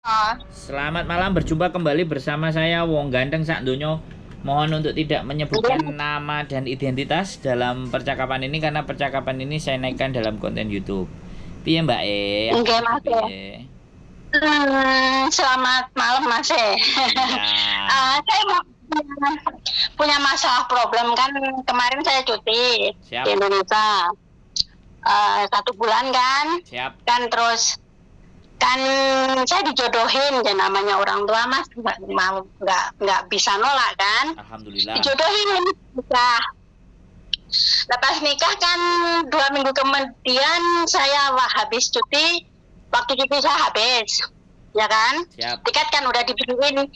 Ah, Selamat malam, berjumpa kembali bersama saya Wong Ganteng sak donya. Mohon untuk tidak menyebutkan nama dan identitas dalam percakapan ini karena percakapan ini saya naikkan dalam konten YouTube. Piye Mbak Aku Oke, kudu Mas. piye? Selamat malam, Mas. Iya. Saya punya masalah problem kan kemarin saya cuti di Siap, Indonesia 1 bulan siap. kan terus kan saya dijodohin ya namanya orang tua Mas nggak bisa nolak kan Alhamdulillah. dijodohin nikah. Lepas nikah kan 2 minggu kemudian saya habis cuti, waktu cuti saya habis, ya kan? Siap, Tiket kan udah dibeliin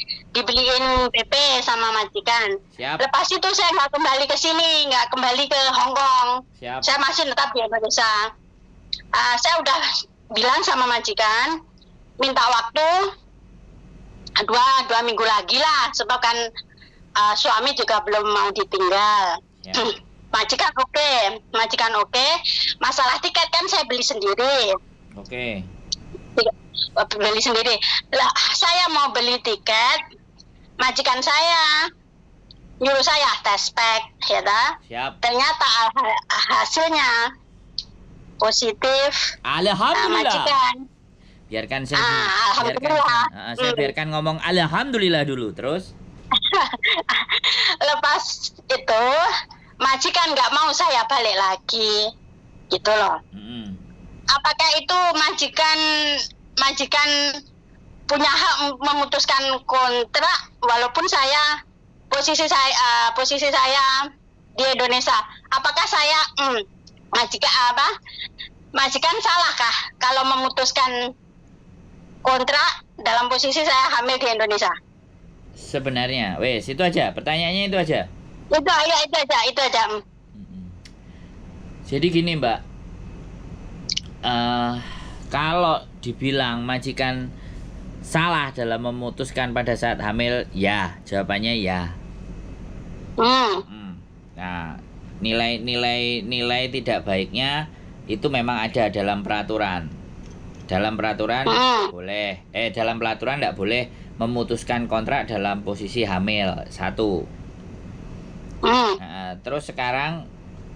PP sama majikan. siap, Lepas itu saya nggak kembali ke sini, nggak kembali ke Hong Kong. siap. Saya masih tetap di Indonesia. Saya udah bilang sama majikan, minta waktu dua minggu lagi lah, sebab kan suami juga belum mau ditinggal. Siap. Majikan oke. Masalah tiket kan saya beli sendiri. Oke. Beli sendiri. Lah, saya mau beli tiket, majikan saya nyuruh saya tes pack, ya dah. Siap. Ternyata hasilnya positif. Alhamdulillah. Majikan. Biarkan saya Alhamdulillah. saya biarkan ngomong alhamdulillah dulu terus. Lepas itu majikan nggak mau saya balik lagi, gitu loh. Mm-mm. Apakah itu majikan punya hak memutuskan kontrak walaupun posisi saya di Indonesia? Apakah saya majikan salahkah kalau memutuskan kontrak dalam posisi saya hamil di Indonesia? Sebenarnya, wes itu aja. Pertanyaannya itu aja. Itu aja. Mm-mm. Jadi gini Mbak, kalau dibilang majikan salah dalam memutuskan pada saat hamil, ya jawabannya ya. Nah, nilai tidak baiknya itu memang ada dalam peraturan. Dalam peraturan boleh, dalam peraturan tidak boleh memutuskan kontrak dalam posisi hamil. 1. Nah, terus sekarang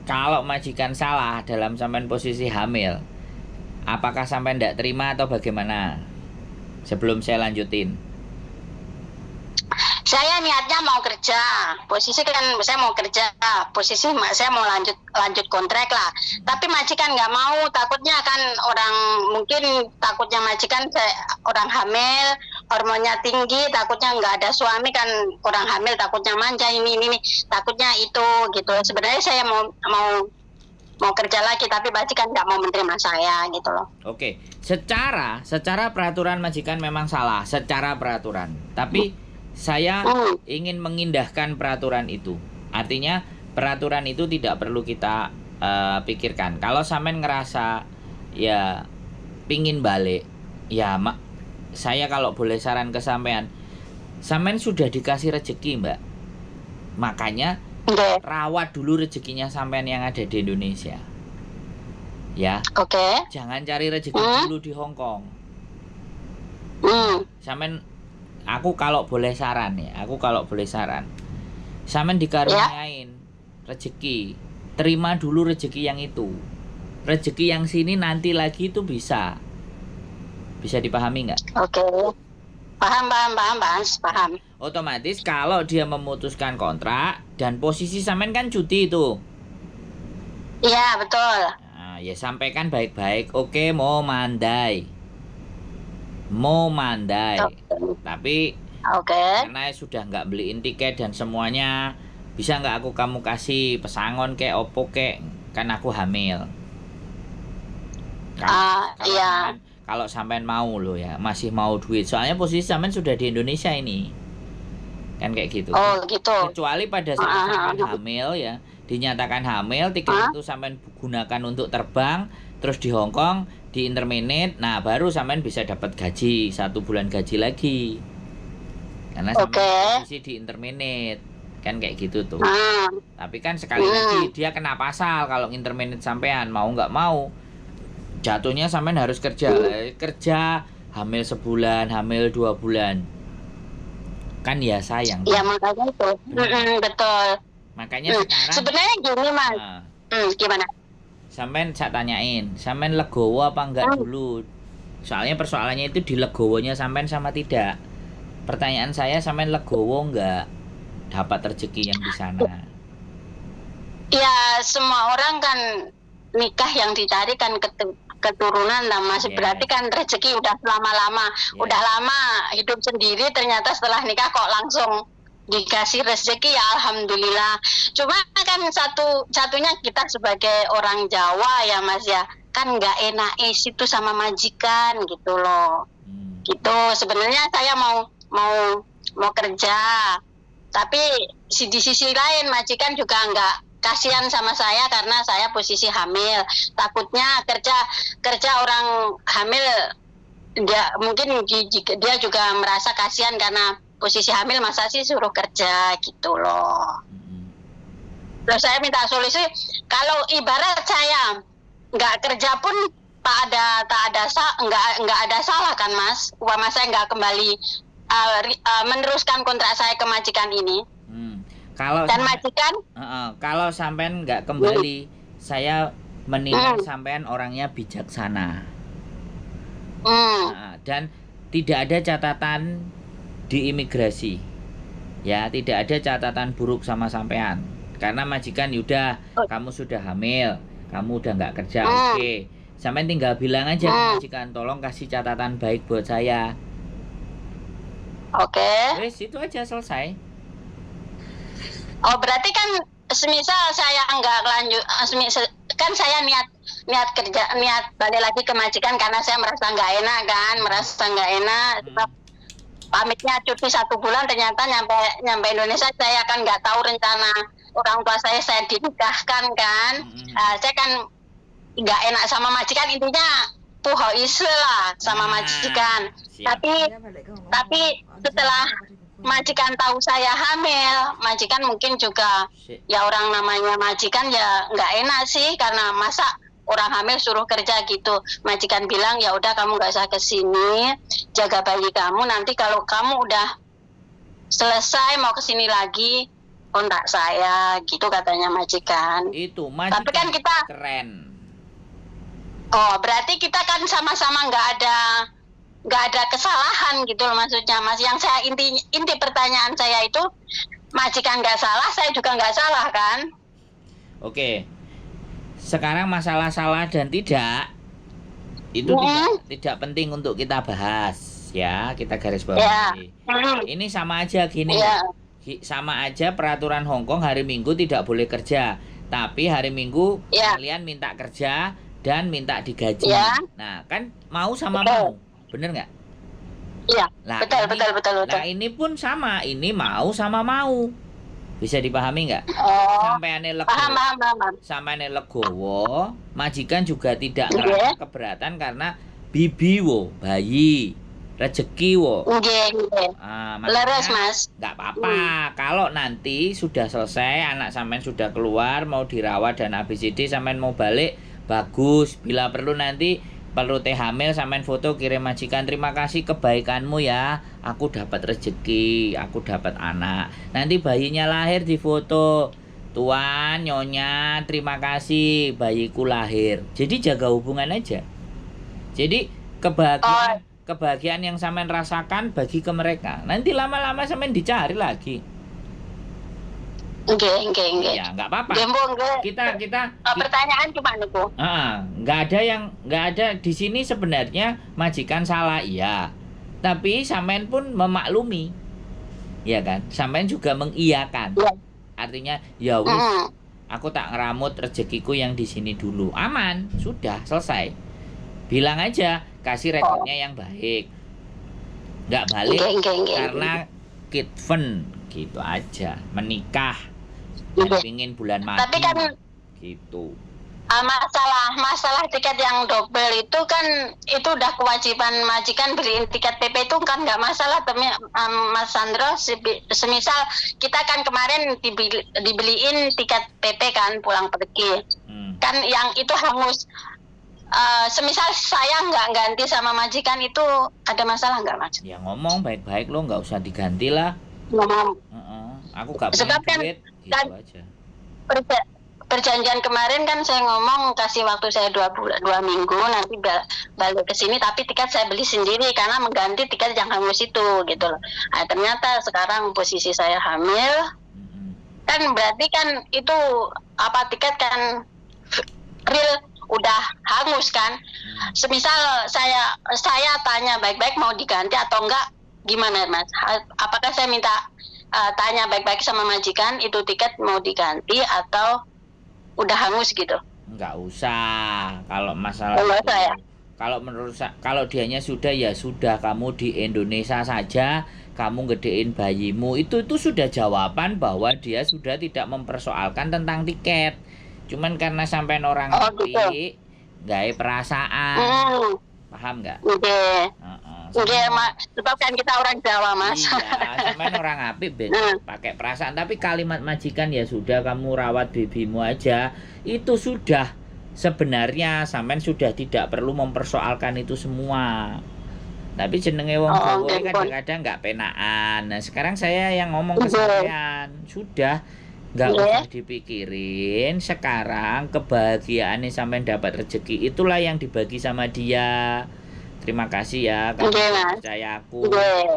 kalau majikan salah dalam sampean posisi hamil, apakah sampean tidak terima atau bagaimana? Sebelum saya lanjutin. Saya niatnya mau kerja, posisi kan saya mau kerja, posisi saya mau lanjut kontrak lah. Tapi majikan nggak mau, takutnya kan takutnya majikan orang hamil, hormonnya tinggi, takutnya nggak ada suami kan orang hamil takutnya manja ini, takutnya itu gitu. Sebenarnya saya mau kerja lagi, tapi majikan nggak mau menerima saya gitu loh. Oke, secara peraturan majikan memang salah secara peraturan. Tapi saya ingin mengindahkan peraturan itu. Artinya peraturan itu tidak perlu kita pikirkan. Kalau sampean ngerasa ya pingin balik, ya saya kalau boleh saran ke sampean sudah dikasih rezeki Mbak. Makanya rawat dulu rezekinya sampean yang ada di Indonesia. Ya. Oke. Jangan cari rezeki dulu di Hong Kong. Aku kalau boleh saran, sampean dikaruniain rezeki, terima dulu rezeki yang itu. Rezeki yang sini nanti lagi itu bisa dipahami nggak? Oke. Paham. Otomatis kalau dia memutuskan kontrak dan posisi sampean kan cuti itu. Iya, betul. Nah, ya sampaikan baik-baik. Oke, mau mandai. Tapi karena sudah nggak beliin tiket dan semuanya, bisa nggak kamu kasih pesangon kayak opo kayak, kan aku hamil. Kalau sampean mau loh ya, masih mau duit. Soalnya posisi sampean sudah di Indonesia ini. Kan kayak gitu. Oh, gitu. Kecuali pada saat sampean hamil ya, dinyatakan hamil, tiket itu sampean gunakan untuk terbang, terus di Hong Kong di interminate, nah baru sampean bisa dapat gaji 1 bulan gaji lagi. Karena sampean posisi di interminate. Kan kayak gitu tuh. Tapi kan sekali lagi dia kena pasal kalau interminate sampean, mau nggak mau jatuhnya sampean harus kerja hamil sebulan, hamil 2 bulan. Kan ya sayang. Ya makanya itu. Betul. Makanya sekarang sebenarnya gini Mas. Gimana? Sampean saya tanyain, sampean legowo apa enggak dulu? Soalnya persoalannya itu di legowonya sampean sama tidak. Pertanyaan saya, sampean legowo enggak dapat rezeki yang di sana? Ya semua orang kan nikah yang dicari kan keturunan lah Mas. Berarti kan rezeki udah lama-lama, udah lama hidup sendiri, ternyata setelah nikah kok langsung dikasih rezeki, ya alhamdulillah. Cuma kan satunya kita sebagai orang Jawa ya Mas ya, kan nggak enak itu sama majikan gitu loh. Gitu. Sebenarnya saya mau kerja, tapi di sisi lain majikan juga nggak kasihan sama saya karena saya posisi hamil. Takutnya kerja orang hamil, dia mungkin dia juga merasa kasihan karena posisi hamil, masa sih suruh kerja gitu loh. Terus saya minta solusi, kalau ibarat saya nggak kerja pun nggak ada salah kan Mas? Umpama saya nggak kembali meneruskan kontrak saya ke majikan ini. Kalau sampean nggak kembali, saya menilai sampean orangnya bijaksana. Dan tidak ada catatan di imigrasi, ya tidak ada catatan buruk sama sampean, karena majikan udah kamu sudah hamil, kamu udah nggak kerja, oke. Sampean tinggal bilang aja ke majikan, tolong kasih catatan baik buat saya. Wes itu aja, selesai. Oh berarti kan semisal saya nggak lanjut, kan saya niat balik lagi ke majikan karena saya merasa nggak enak, pamitnya cuti 1 bulan, ternyata nyampe Indonesia saya kan nggak tahu rencana orang tua saya dinikahkan kan. Saya kan nggak enak sama majikan, intinya puho lah sama majikan. Tapi setelah majikan tahu saya hamil, majikan mungkin juga ya, orang namanya majikan ya nggak enak sih, karena masa orang hamil suruh kerja gitu. Majikan bilang ya udah kamu nggak usah kesini, jaga bayi kamu, nanti kalau kamu udah selesai mau kesini lagi kontak saya gitu, katanya majikan. Itu majikan. Tapi kan kita keren. Oh berarti kita kan sama-sama nggak ada kesalahan gitu loh maksudnya Mas. Yang saya inti pertanyaan saya itu, majikan nggak salah, saya juga nggak salah kan? Oke. Sekarang masalah salah dan tidak itu tidak penting untuk kita bahas ya, kita garis bawahi. Ini sama aja gini. Sama aja peraturan Hong Kong hari Minggu tidak boleh kerja, tapi hari Minggu kalian minta kerja dan minta digaji. Nah, kan mau sama mau. Bener nggak? Iya. Betul. Nah, ini pun sama, ini mau sama mau. Bisa dipahami nggak? Sampai legowo, majikan juga tidak ngerasa keberatan karena bibiwo, bayi, rezekiwo. Leres Mas. Nggak apa-apa. Kalau nanti sudah selesai, anak sampean sudah keluar, mau dirawat dan ABCD, sampean mau balik, bagus. Bila perlu nanti teh hamil, sampean foto kirim majikan, terima kasih kebaikanmu ya, aku dapat rezeki, aku dapat anak. Nanti bayinya lahir di foto, tuan, nyonya, terima kasih bayiku lahir. Jadi jaga hubungan aja. Jadi kebahagiaan yang sampean rasakan bagi ke mereka. Nanti lama-lama sampean dicari lagi. Enggak. Ya, enggak apa-apa. Kita pertanyaan cuma itu. Enggak ada di sini sebenarnya majikan salah, iya. Tapi sampean pun memaklumi. Iya kan? Sampean juga mengiyakan. Artinya ya wis, aku tak ngeramut rezekiku yang di sini dulu. Aman, sudah selesai. Bilang aja, kasih rekodnya yang baik. Enggak balik karena kitven gitu aja, menikah dan ingin bulan madu. Tapi kan gitu. Masalah tiket yang double itu kan itu udah kewajiban majikan, beliin tiket PP itu kan nggak masalah, Mas Sandro. Semisal kita kan kemarin dibeliin tiket PP kan pulang pergi, kan yang itu hangus semisal saya nggak ganti sama majikan itu ada masalah nggak, Mas? Ya ngomong baik-baik lo, nggak usah diganti lah. Ngomong. Aku nggak punya Sebab kan, duit, gitu aja. Perjanjian kemarin kan saya ngomong kasih waktu saya 2 minggu nanti balik ke sini, tapi tiket saya beli sendiri karena mengganti tiket yang hangus itu gitu loh. Nah, ternyata sekarang posisi saya hamil, kan berarti kan itu tiket kan real udah hangus kan. Semisal saya tanya baik-baik mau diganti atau enggak, gimana Mas? Apakah saya minta tanya baik-baik sama majikan itu tiket mau diganti atau udah hangus gitu? Nggak usah. Kalau masalah itu, ya? Kalau menurut kalau dianya sudah, ya sudah, kamu di Indonesia saja, kamu gedein bayimu, itu sudah jawaban bahwa dia sudah tidak mempersoalkan tentang tiket. Cuman karena sampai orang ngerti, gaya perasaan, paham nggak? Sebab kan kita orang Jawa, Mas. Iya, sampai orang apik pakai perasaan. Tapi kalimat majikan, ya sudah kamu rawat babymu aja, itu sudah sebenarnya sampean sudah tidak perlu mempersoalkan itu semua. Tapi jenenge wong Jawa kadang-kadang nggak penaan. Nah sekarang saya yang ngomong ke sampean, sudah nggak usah dipikirin. Sekarang kebahagiaannya sampean dapat rezeki, itulah yang dibagi sama dia. Terima kasih ya kamu percaya aku,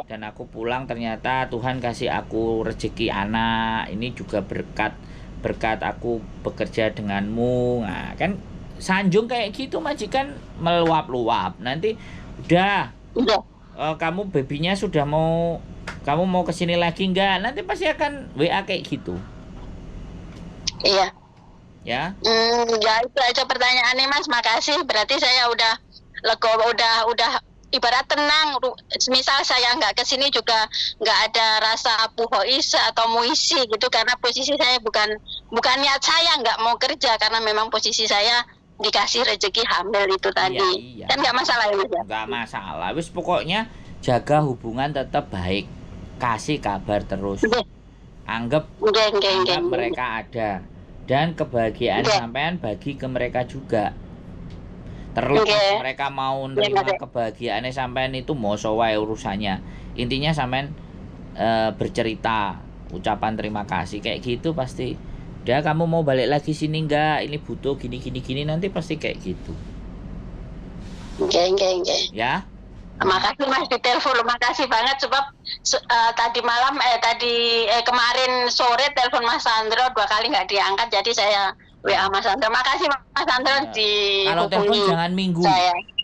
dan aku pulang ternyata Tuhan kasih aku rezeki anak. Ini juga berkat aku bekerja denganmu. Nah kan sanjung kayak gitu majikan meluap-luap. Nanti udah kamu babynya sudah kamu mau kesini lagi enggak? Nanti pasti akan WA kayak gitu. Iya. Ya. Ya itu aja pertanyaannya Mas. Makasih. Berarti saya udah legowo, udah ibarat tenang. Misal saya nggak kesini juga nggak ada rasa puhois atau muisi gitu, karena posisi saya bukan niat saya nggak mau kerja, karena memang posisi saya dikasih rezeki hamil itu tadi. Iya. Kan nggak masalah ya Mas? Nggak masalah. Wis pokoknya jaga hubungan tetap baik, kasih kabar terus. Anggap mereka ada, dan kebahagiaan sampean bagi ke mereka juga. Terlepas mereka mau nerima kebahagiaannya sampean itu mau wae urusannya. Intinya sampean bercerita, ucapan terima kasih kayak gitu pasti. Udah kamu mau balik lagi sini enggak? Ini butuh gini nanti pasti kayak gitu. Ya. Makasih Mas di telepon, makasih banget sebab tadi malam kemarin sore telepon Mas Sandro 2 kali nggak diangkat, jadi saya WA Mas Sandro. Makasih Mas Sandro Kalau telepon jangan minggu.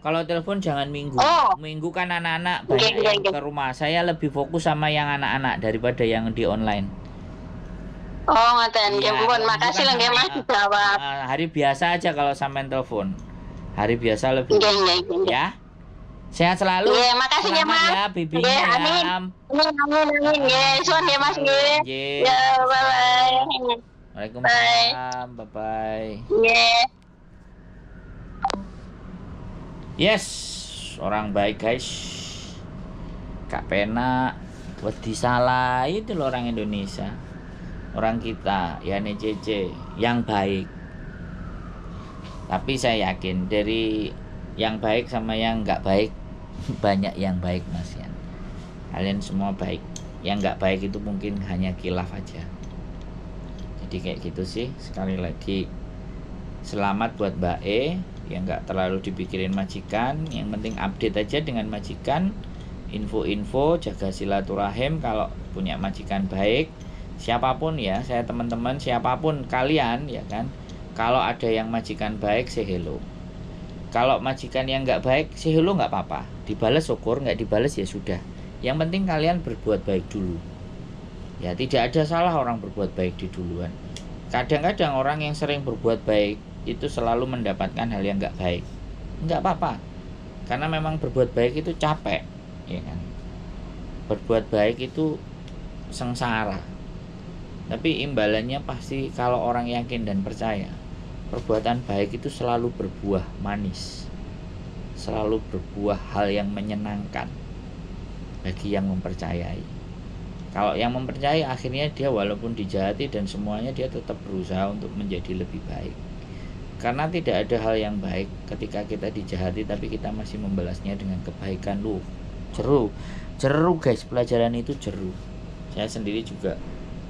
Kalau telepon jangan minggu. Minggu kan anak-anak banyak yang ke rumah. Saya lebih fokus sama yang anak-anak daripada yang di online. Ngoten. Ya ampun, makasih lah nggih Mas dijawab. Hari biasa aja kalau sampean telepon. Hari biasa lebih. Ya. Sehat selalu. Iya, makasih ya Mas. Ya, bibinya. Amin. Amin. Ya, suan ya Mas nggih. Ya, bye-bye. Waalaikumsalam. Bye-bye. Yes, orang baik guys. Kak Pena wedi salah itu loh, orang Indonesia. Orang kita, ya CC yang baik. Tapi saya yakin dari yang baik sama yang nggak baik banyak yang baik Mas ya. Kalian semua baik. Yang nggak baik itu mungkin hanya khilaf aja. Jadi kayak gitu sih. Sekali lagi selamat buat Mbak E yang nggak terlalu dipikirin majikan. Yang penting update aja dengan majikan, info-info, jaga silaturahim. Kalau punya majikan baik, siapapun ya, saya teman-teman siapapun kalian ya kan, kalau ada yang majikan baik say hello. Kalau majikan yang nggak baik say hello nggak apa-apa, dibalas syukur, nggak dibalas ya sudah. Yang penting kalian berbuat baik dulu. Ya tidak ada salah orang berbuat baik di duluan. Kadang-kadang orang yang sering berbuat baik itu selalu mendapatkan hal yang nggak baik. Nggak apa-apa, karena memang berbuat baik itu capek, ya kan. Berbuat baik itu sengsara. Tapi imbalannya pasti kalau orang yakin dan percaya. Perbuatan baik itu selalu berbuah manis, selalu berbuah hal yang menyenangkan bagi yang mempercayai. Kalau yang mempercayai akhirnya dia walaupun dijahati dan semuanya, dia tetap berusaha untuk menjadi lebih baik. Karena tidak ada hal yang baik ketika kita dijahati tapi kita masih membalasnya dengan kebaikan. Lu jeru guys, pelajaran itu jeru. Saya sendiri juga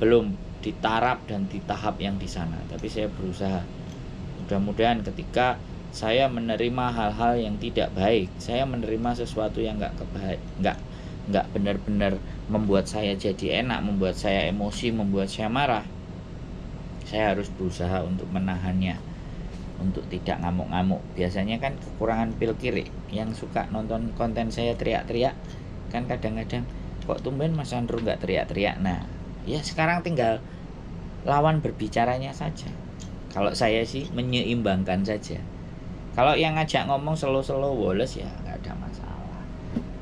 belum di taraf dan di tahap yang di sana, tapi saya berusaha. Mudah-mudahan ketika saya menerima hal-hal yang tidak baik, saya menerima sesuatu yang nggak benar-benar membuat saya jadi enak, membuat saya emosi, membuat saya marah, saya harus berusaha untuk menahannya, untuk tidak ngamuk-ngamuk. Biasanya kan kekurangan pil kiri yang suka nonton konten saya teriak-teriak kan, kadang-kadang kok tumben Mas Andrew nggak teriak-teriak. Nah ya sekarang tinggal lawan berbicaranya saja. Kalau saya sih menyeimbangkan saja. Kalau yang ngajak ngomong slow woles ya nggak ada masalah.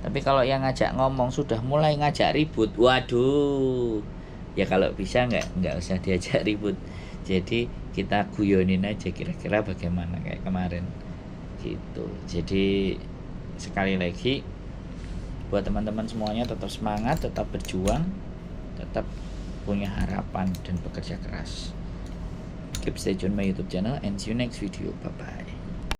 Tapi kalau yang ngajak ngomong sudah mulai ngajak ribut, waduh, ya kalau bisa nggak usah diajak ribut. Jadi kita guyonin aja kira-kira bagaimana kayak kemarin gitu. Jadi sekali lagi buat teman-teman semuanya, tetap semangat, tetap berjuang, tetap punya harapan dan bekerja keras. Keep stay tune my YouTube channel and see you next video. Bye bye.